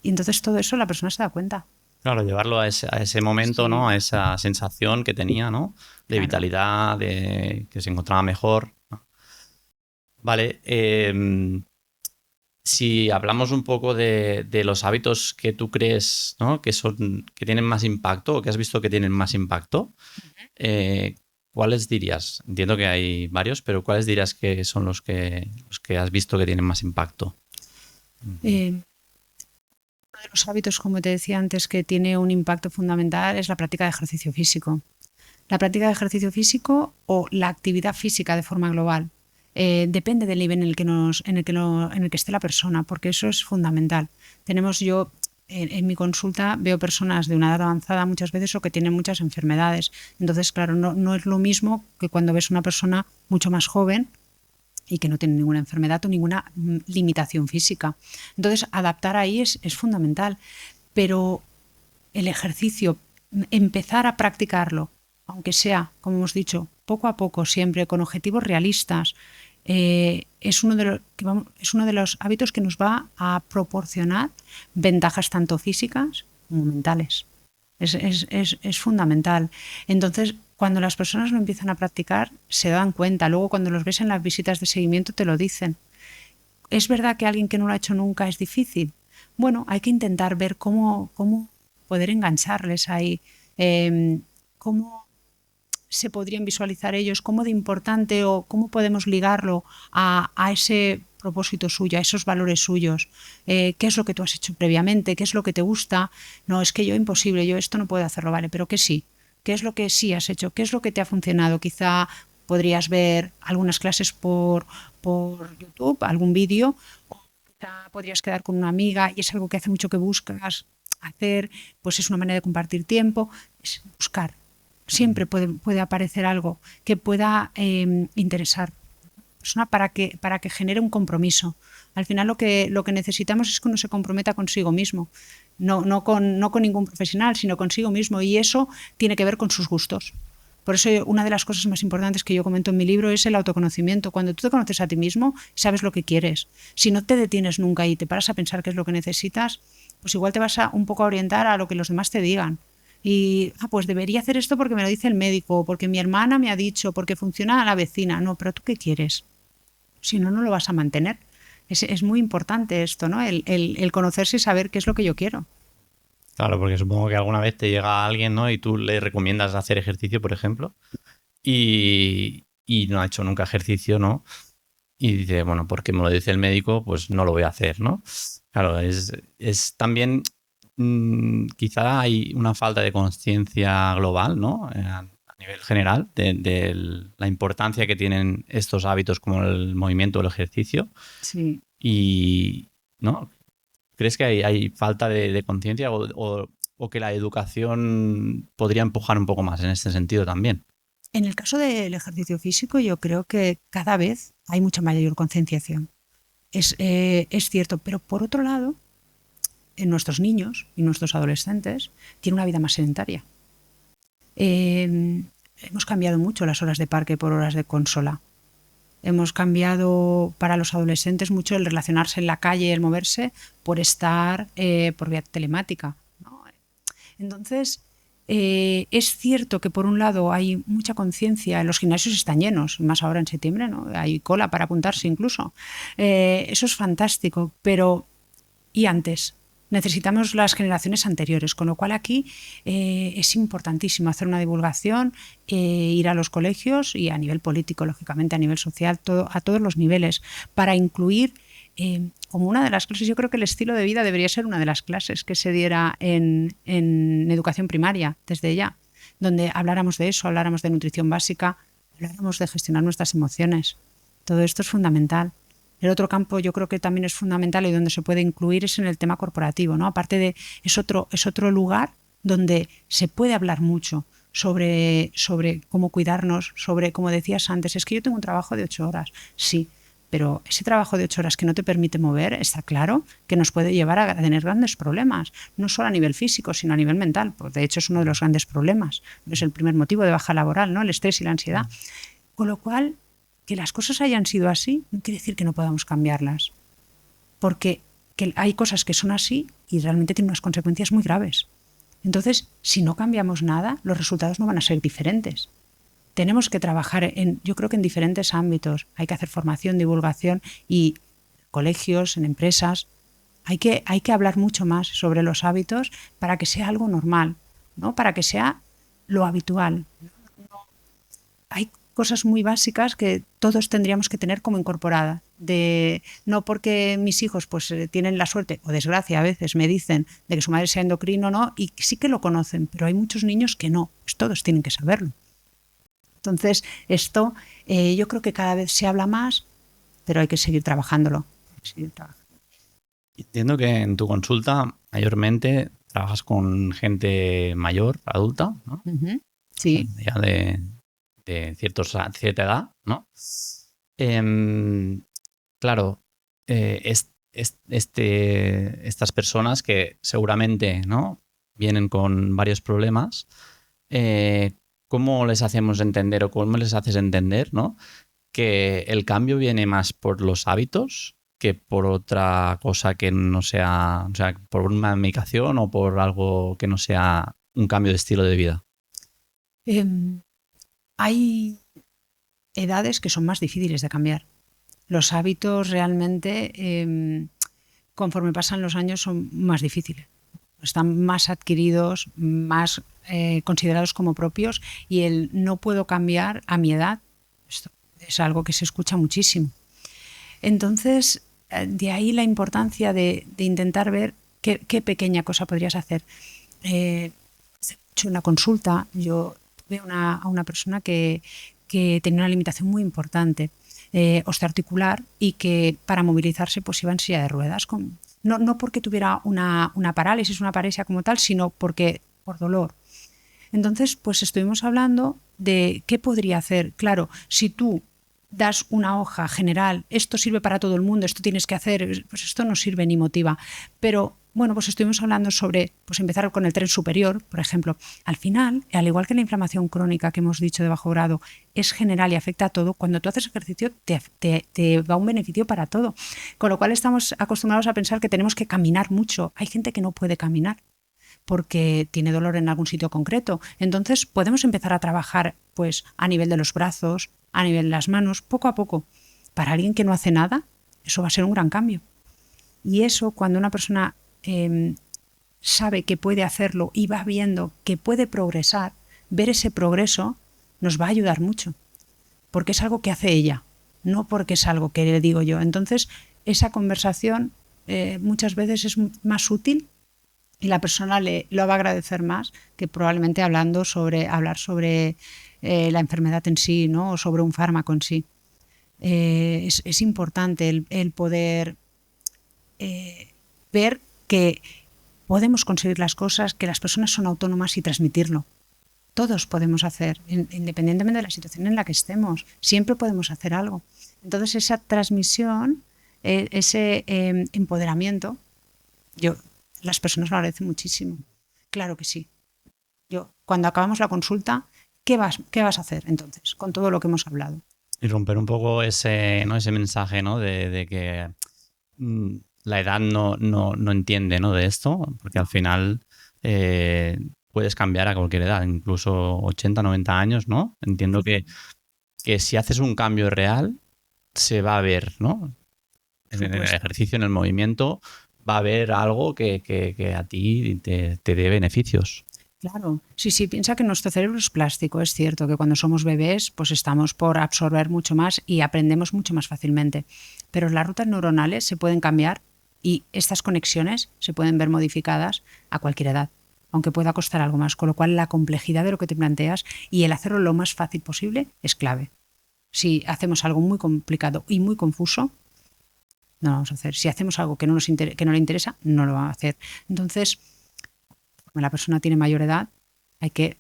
Y entonces todo eso la persona se da cuenta. Claro, llevarlo a ese momento, Sí, ¿no? A esa sensación que tenía, ¿no? De claro. vitalidad, de que se encontraba mejor, ¿no? Vale. Si hablamos un poco de los hábitos que tú crees, ¿no? Que tienen más impacto, o que has visto que tienen más impacto, ¿cuáles dirías? Entiendo que hay varios, pero ¿cuáles dirías que son los que has visto que tienen más impacto? Uno de los hábitos, como te decía antes, que tiene un impacto fundamental es la práctica de ejercicio físico. La práctica de ejercicio físico, o la actividad física de forma global, depende del nivel en el que esté la persona, porque eso es fundamental. Yo en mi consulta veo personas de una edad avanzada muchas veces, o que tienen muchas enfermedades. Entonces, claro, no es lo mismo que cuando ves una persona mucho más joven, y que no tienen ninguna enfermedad o ninguna limitación física. Entonces, adaptar ahí es fundamental. Pero el ejercicio, empezar a practicarlo, aunque sea, como hemos dicho, poco a poco, siempre con objetivos realistas, es uno de los hábitos que nos va a proporcionar ventajas tanto físicas como mentales. Es fundamental. Entonces, cuando las personas lo empiezan a practicar, se dan cuenta. Luego, cuando los ves en las visitas de seguimiento, te lo dicen. ¿Es verdad que alguien que no lo ha hecho nunca es difícil? Bueno, hay que intentar ver cómo poder engancharles ahí, cómo se podrían visualizar ellos, cómo de importante o cómo podemos ligarlo a ese propósito suyo, a esos valores suyos. ¿Qué es lo que tú has hecho previamente? ¿Qué es lo que te gusta? No, es que yo imposible, yo esto no puedo hacerlo, vale, pero que sí. ¿Qué es lo que sí has hecho? ¿Qué es lo que te ha funcionado? Quizá podrías ver algunas clases por YouTube, algún vídeo, o quizá podrías quedar con una amiga y es algo que hace mucho que buscas hacer, pues es una manera de compartir tiempo, es buscar. Siempre puede aparecer algo que pueda interesar a la persona para que genere un compromiso. Al final lo que necesitamos es que uno se comprometa consigo mismo, no con ningún profesional, sino consigo mismo, y eso tiene que ver con sus gustos. Por eso una de las cosas más importantes que yo comento en mi libro es el autoconocimiento. Cuando tú te conoces a ti mismo, sabes lo que quieres. Si no te detienes nunca y te paras a pensar qué es lo que necesitas, pues igual te vas un poco a orientar a lo que los demás te digan. Y, pues debería hacer esto porque me lo dice el médico, porque mi hermana me ha dicho, porque funciona a la vecina. No, pero ¿tú qué quieres? Si no, no lo vas a mantener. Es muy importante esto, ¿no? El conocerse y saber qué es lo que yo quiero. Claro, porque supongo que alguna vez te llega alguien, ¿no? Y tú le recomiendas hacer ejercicio, por ejemplo, y no ha hecho nunca ejercicio, ¿no? Y dice, bueno, porque me lo dice el médico, pues no lo voy a hacer, ¿no? Claro, es también, quizá hay una falta de conciencia global, ¿no? A nivel general, de la importancia que tienen estos hábitos como el movimiento o el ejercicio. Sí. Y, ¿no? ¿Crees que hay falta de conciencia o que la educación podría empujar un poco más en este sentido también? En el caso del ejercicio físico, yo creo que cada vez hay mucha mayor concienciación. Es cierto, pero por otro lado, en nuestros niños y nuestros adolescentes tienen una vida más sedentaria. Hemos cambiado mucho las horas de parque por horas de consola. Hemos cambiado para los adolescentes mucho el relacionarse en la calle, el moverse, por estar por vía telemática, ¿no? Entonces, es cierto que por un lado hay mucha conciencia, los gimnasios están llenos, más ahora en septiembre, ¿no? Hay cola para apuntarse incluso. Eso es fantástico, pero ¿y antes? Necesitamos las generaciones anteriores, con lo cual aquí es importantísimo hacer una divulgación, ir a los colegios y a nivel político, lógicamente, a nivel social, a todos los niveles, para incluir como una de las clases. Yo creo que el estilo de vida debería ser una de las clases que se diera en educación primaria, desde ya, donde habláramos de eso, habláramos de nutrición básica, habláramos de gestionar nuestras emociones. Todo esto es fundamental. El otro campo yo creo que también es fundamental y donde se puede incluir es en el tema corporativo, ¿no? Aparte de, es otro lugar donde se puede hablar mucho sobre cómo cuidarnos, sobre, como decías antes, es que yo tengo un trabajo de 8 horas, sí, pero ese trabajo de 8 horas que no te permite mover, está claro que nos puede llevar a tener grandes problemas, no solo a nivel físico, sino a nivel mental. Pues de hecho es uno de los grandes problemas, es el primer motivo de baja laboral, ¿no? El estrés y la ansiedad. Con lo cual, que las cosas hayan sido así no quiere decir que no podamos cambiarlas, porque que hay cosas que son así y realmente tienen unas consecuencias muy graves. Entonces, si no cambiamos nada, los resultados no van a ser diferentes. Tenemos que trabajar yo creo que en diferentes ámbitos. Hay que hacer formación, divulgación y colegios, en empresas. Hay que hablar mucho más sobre los hábitos para que sea algo normal, ¿no? Para que sea lo habitual. Hay cosas muy básicas que todos tendríamos que tener como incorporada. No porque mis hijos pues tienen la suerte o desgracia a veces me dicen de que su madre sea endocrino, ¿no? Y sí que lo conocen, pero hay muchos niños que no, pues todos tienen que saberlo. Entonces esto yo creo que cada vez se habla más, pero hay que seguir trabajándolo. Entiendo que en tu consulta mayormente trabajas con gente mayor, adulta, ¿no? Uh-huh. Sí. Ya de cierta edad, ¿no? Claro, estas personas que seguramente, ¿no?, vienen con varios problemas, ¿cómo les hacemos entender o cómo les haces entender, ¿no?, que el cambio viene más por los hábitos que por otra cosa que no sea, o sea, por una medicación o por algo que no sea un cambio de estilo de vida? Hay edades que son más difíciles de cambiar. Los hábitos realmente, conforme pasan los años, son más difíciles. Están más adquiridos, más considerados como propios, y el no puedo cambiar a mi edad, esto es algo que se escucha muchísimo. Entonces, de ahí la importancia de intentar ver qué pequeña cosa podrías hacer. He hecho una consulta, yo tuve a una persona que tenía una limitación muy importante osteoarticular, y que para movilizarse pues iba en silla de ruedas, no porque tuviera una parálisis, una paresia como tal, sino porque por dolor. Entonces, pues estuvimos hablando de qué podría hacer. Claro, si tú das una hoja general, esto sirve para todo el mundo, esto tienes que hacer, pues esto no sirve ni motiva. Pero bueno, pues estuvimos hablando sobre pues empezar con el tren superior, por ejemplo. Al final, al igual que la inflamación crónica que hemos dicho de bajo grado es general y afecta a todo, cuando tú haces ejercicio te va un beneficio para todo. Con lo cual estamos acostumbrados a pensar que tenemos que caminar mucho. Hay gente que no puede caminar porque tiene dolor en algún sitio concreto. Entonces podemos empezar a trabajar pues a nivel de los brazos, a nivel de las manos, poco a poco. Para alguien que no hace nada, eso va a ser un gran cambio. Y eso, cuando una persona sabe que puede hacerlo y va viendo que puede progresar, ver ese progreso nos va a ayudar mucho, porque es algo que hace ella, no porque es algo que le digo yo. Entonces, esa conversación muchas veces es más útil, y la persona lo va a agradecer más que probablemente hablar sobre la enfermedad en sí, ¿no?, o sobre un fármaco en sí. Es importante el poder ver que podemos conseguir las cosas, que las personas son autónomas, y transmitirlo. Todos podemos hacer, independientemente de la situación en la que estemos, siempre podemos hacer algo. Entonces, esa transmisión, ese empoderamiento, las personas lo agradecen muchísimo. Claro que sí. Cuando acabamos la consulta, ¿qué vas a hacer entonces con todo lo que hemos hablado? Y romper un poco ese mensaje, ¿no?, de que la edad no entiende, ¿no?, de esto, porque al final puedes cambiar a cualquier edad, incluso 80, 90 años, ¿no? Entiendo que si haces un cambio real, se va a ver, ¿no? En el ejercicio, en el movimiento, va a haber algo que a ti te dé beneficios. Claro, sí, piensa que nuestro cerebro es plástico. Es cierto que cuando somos bebés pues estamos por absorber mucho más y aprendemos mucho más fácilmente, pero las rutas neuronales se pueden cambiar y estas conexiones se pueden ver modificadas a cualquier edad, aunque pueda costar algo más, con lo cual la complejidad de lo que te planteas y el hacerlo lo más fácil posible es clave. Si hacemos algo muy complicado y muy confuso, no lo vamos a hacer. Si hacemos algo que no le interesa, no lo vamos a hacer. Entonces, cuando la persona tiene mayor edad, hay que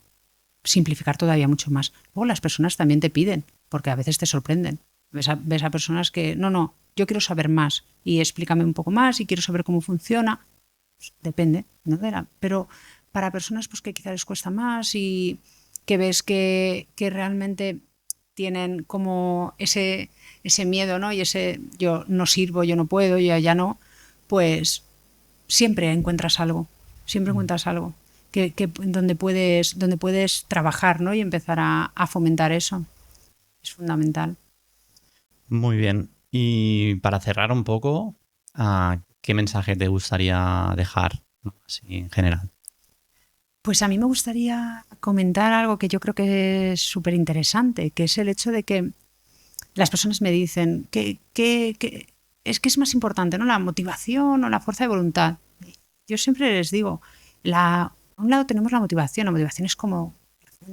simplificar todavía mucho más. Luego las personas también te piden, porque a veces te sorprenden. Ves a personas que, no, yo quiero saber más y explícame un poco más y quiero saber cómo funciona. Pues depende, ¿no? Pero para personas pues que quizás les cuesta más y que ves que realmente tienen como ese miedo, ¿no?, y ese yo no sirvo, yo no puedo, yo ya no, pues siempre encuentras algo. Siempre encuentras algo donde puedes trabajar, ¿no?, y empezar a fomentar eso. Es fundamental. Muy bien. Y para cerrar un poco, ¿qué mensaje te gustaría dejar, ¿no?, así en general? Pues a mí me gustaría comentar algo que yo creo que es súper interesante, que es el hecho de que las personas me dicen que es más importante, ¿no?, la motivación o la fuerza de voluntad. Yo siempre les digo, a un lado tenemos la motivación es como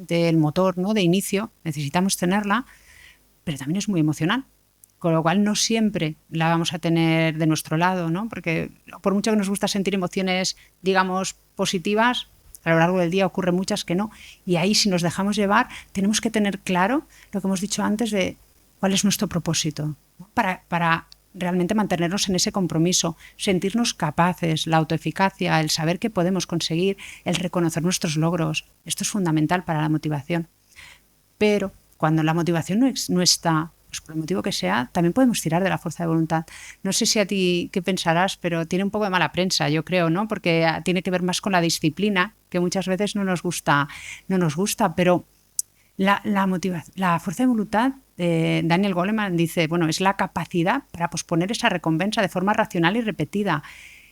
el motor, ¿no?, de inicio, necesitamos tenerla, pero también es muy emocional, con lo cual no siempre la vamos a tener de nuestro lado, ¿no?, porque por mucho que nos gusta sentir emociones, digamos, positivas, a lo largo del día ocurren muchas que no, y ahí si nos dejamos llevar tenemos que tener claro lo que hemos dicho antes de cuál es nuestro propósito, ¿no? Para realmente mantenernos en ese compromiso, sentirnos capaces, la autoeficacia, el saber que podemos conseguir, el reconocer nuestros logros. Esto es fundamental para la motivación. Pero cuando la motivación no está, pues por el motivo que sea, también podemos tirar de la fuerza de voluntad. No sé si a ti qué pensarás, pero tiene un poco de mala prensa, yo creo, ¿no? Porque tiene que ver más con la disciplina, que muchas veces no nos gusta, pero la fuerza de voluntad, Daniel Goleman dice, bueno, es la capacidad para posponer esa recompensa de forma racional y repetida.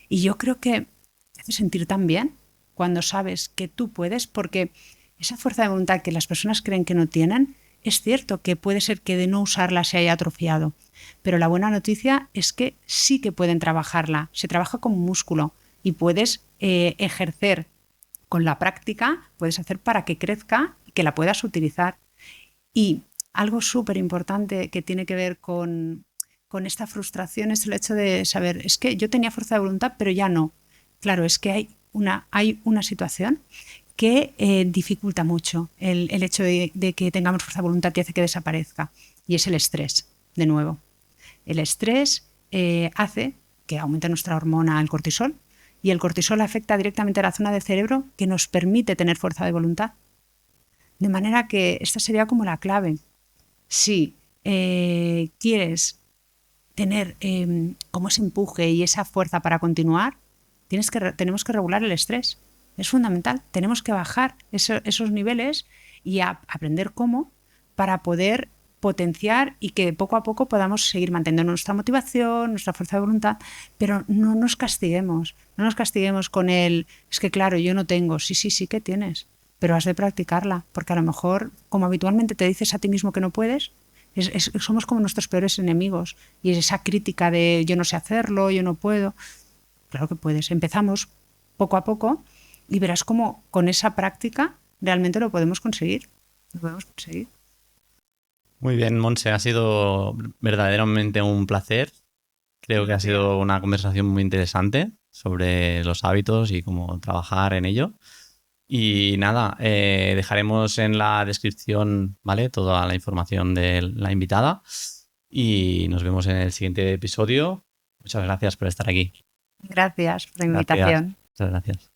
Y yo creo que te hace sentir tan bien cuando sabes que tú puedes, porque esa fuerza de voluntad que las personas creen que no tienen, es cierto que puede ser que de no usarla se haya atrofiado, pero la buena noticia es que sí que pueden trabajarla, se trabaja como músculo y puedes ejercer con la práctica, puedes hacer para que crezca y que la puedas utilizar. Y algo súper importante que tiene que ver con esta frustración es el hecho de saber, es que yo tenía fuerza de voluntad, pero ya no. Claro, es que hay una situación que dificulta mucho el hecho de que tengamos fuerza de voluntad y hace que desaparezca. Y es el estrés, de nuevo. El estrés hace que aumente nuestra hormona, el cortisol, y el cortisol afecta directamente a la zona del cerebro que nos permite tener fuerza de voluntad. De manera que esta sería como la clave. Si quieres tener como ese empuje y esa fuerza para continuar, tenemos que regular el estrés. Es fundamental. Tenemos que bajar esos niveles y aprender cómo para poder potenciar y que poco a poco podamos seguir manteniendo nuestra motivación, nuestra fuerza de voluntad, pero no nos castiguemos. No nos castiguemos con es que claro, yo no tengo. Sí que tienes, pero has de practicarla, porque a lo mejor, como habitualmente te dices a ti mismo que no puedes, somos como nuestros peores enemigos. Y esa crítica de yo no sé hacerlo, yo no puedo. Claro que puedes. Empezamos poco a poco y verás cómo con esa práctica realmente lo podemos conseguir. Lo podemos conseguir. Muy bien, Montse, ha sido verdaderamente un placer. Creo que ha sido una conversación muy interesante sobre los hábitos y cómo trabajar en ello. Y nada, dejaremos en la descripción, ¿vale?, toda la información de la invitada y nos vemos en el siguiente episodio. Muchas gracias por estar aquí. Gracias por la Gracias. invitación. Muchas gracias.